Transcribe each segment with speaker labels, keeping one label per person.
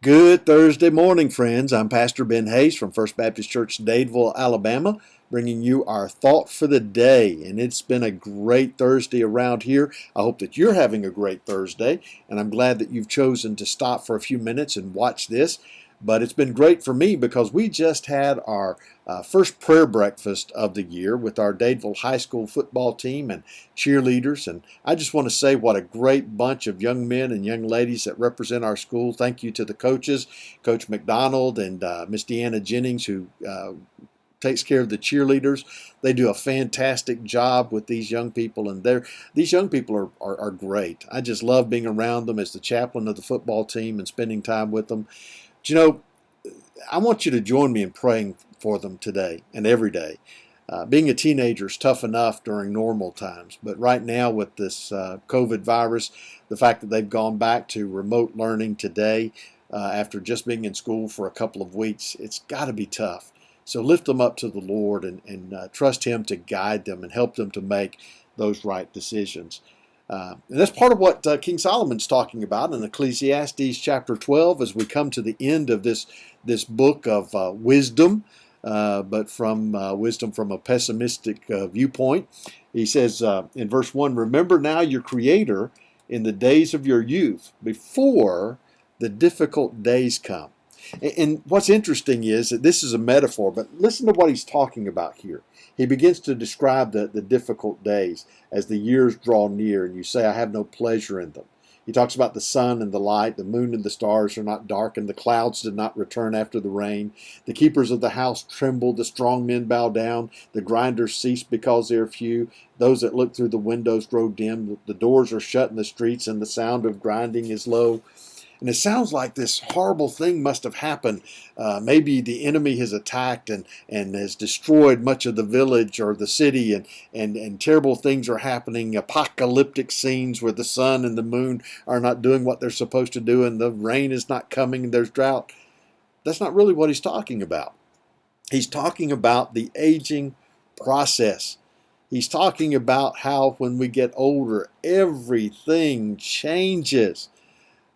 Speaker 1: Good Thursday morning, friends. I'm Pastor Ben Hayes from First Baptist Church, Dadeville, Alabama, bringing you our thought for the day. And it's been a great Thursday around here. I hope that you're having a great Thursday, and I'm glad that you've chosen to stop for a few minutes and watch this. But it's been great for me because we just had our first prayer breakfast of the year with our Dadeville High School football team and cheerleaders. And I just want to say what a great bunch of young men and young ladies that represent our school. Thank you to the coaches, Coach McDonald and Miss Deanna Jennings, who takes care of the cheerleaders. They do a fantastic job with these young people, and these young people are great. I just love being around them as the chaplain of the football team and spending time with them. But, I want you to join me in praying for them today and every day. Being a teenager is tough enough during normal times, but right now with this COVID virus, the fact that they've gone back to remote learning today after just being in school for a couple of weeks, it's got to be tough. So lift them up to the Lord and trust Him to guide them and help them to make those right decisions. And that's part of what King Solomon's talking about in Ecclesiastes chapter 12 as we come to the end of this book of wisdom, but from wisdom from a pessimistic viewpoint. He says in verse 1, "Remember now your Creator in the days of your youth, before the difficult days come." And what's interesting is that this is a metaphor, but listen to what he's talking about here. He begins to describe the difficult days as the years draw near, and you say, "I have no pleasure in them." He talks about the sun and the light, the moon and the stars are not darkened, the clouds did not return after the rain. The keepers of the house tremble, the strong men bow down, the grinders cease because they are few. Those that look through the windows grow dim, the doors are shut in the streets, and the sound of grinding is low. And it sounds like this horrible thing must have happened. Maybe the enemy has attacked and has destroyed much of the village or the city, and terrible things are happening, apocalyptic scenes where the sun and the moon are not doing what they're supposed to do, and the rain is not coming, and there's drought. That's not really what he's talking about. He's talking about the aging process. He's talking about how when we get older, everything changes.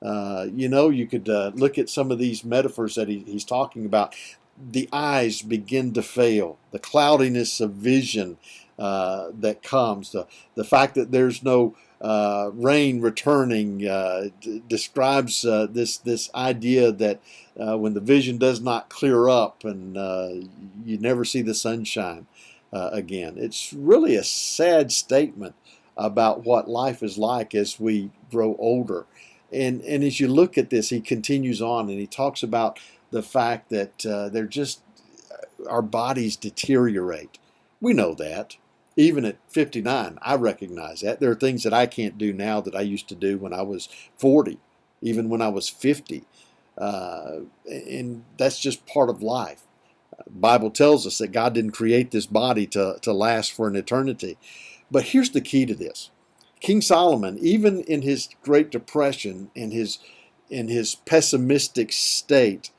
Speaker 1: You could look at some of these metaphors that he's talking about. The eyes begin to fail, the cloudiness of vision that comes, the fact that there's no rain returning describes this idea that when the vision does not clear up and you never see the sunshine again. It's really a sad statement about what life is like as we grow older. And as you look at this, he continues on and he talks about the fact that our bodies deteriorate. We know that. Even at 59, I recognize that. There are things that I can't do now that I used to do when I was 40, even when I was 50. And that's just part of life. The Bible tells us that God didn't create this body to last for an eternity. But here's the key to this. King Solomon, even in his Great Depression, in his pessimistic state,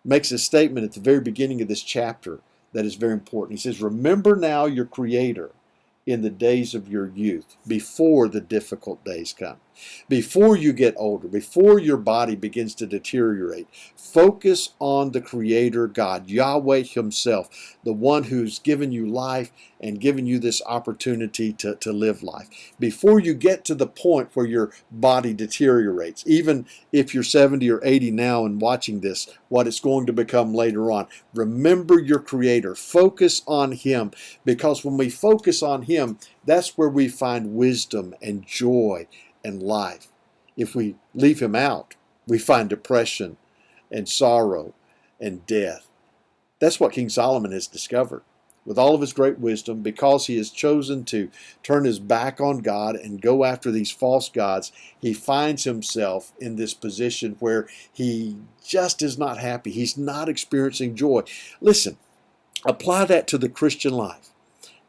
Speaker 1: makes a statement at the very beginning of this chapter that is very important. He says, "Remember now your Creator in the days of your youth, before the difficult days come." Before you get older, before your body begins to deteriorate, focus on the Creator God, Yahweh Himself, the one who's given you life and given you this opportunity to live life. Before you get to the point where your body deteriorates, even if you're 70 or 80 now and watching this, what it's going to become later on, remember your Creator. Focus on Him, because when we focus on Him, that's where we find wisdom and joy and life. If we leave Him out, we find depression and sorrow and death. That's what King Solomon has discovered. With all of his great wisdom, because he has chosen to turn his back on God and go after these false gods, he finds himself in this position where he just is not happy. He's not experiencing joy. Listen, apply that to the Christian life.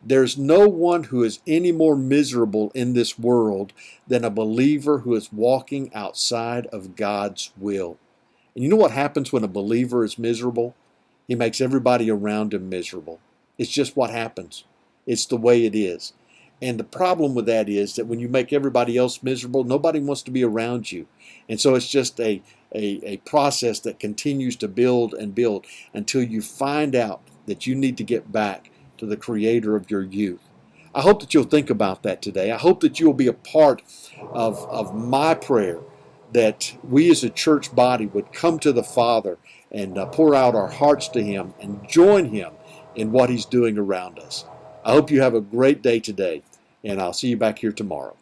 Speaker 1: There's no one who is any more miserable in this world than a believer who is walking outside of God's will. And you know what happens when a believer is miserable? He makes everybody around him miserable. It's just what happens. It's the way it is. And the problem with that is that when you make everybody else miserable, nobody wants to be around you. And so it's just a a process that continues to build and build until you find out that you need to get back to the Creator of your youth. I hope that you'll think about that today. I hope that you'll be a part of my prayer that we as a church body would come to the Father and pour out our hearts to Him and join Him in what He's doing around us. I hope you have a great day today, and I'll see you back here tomorrow.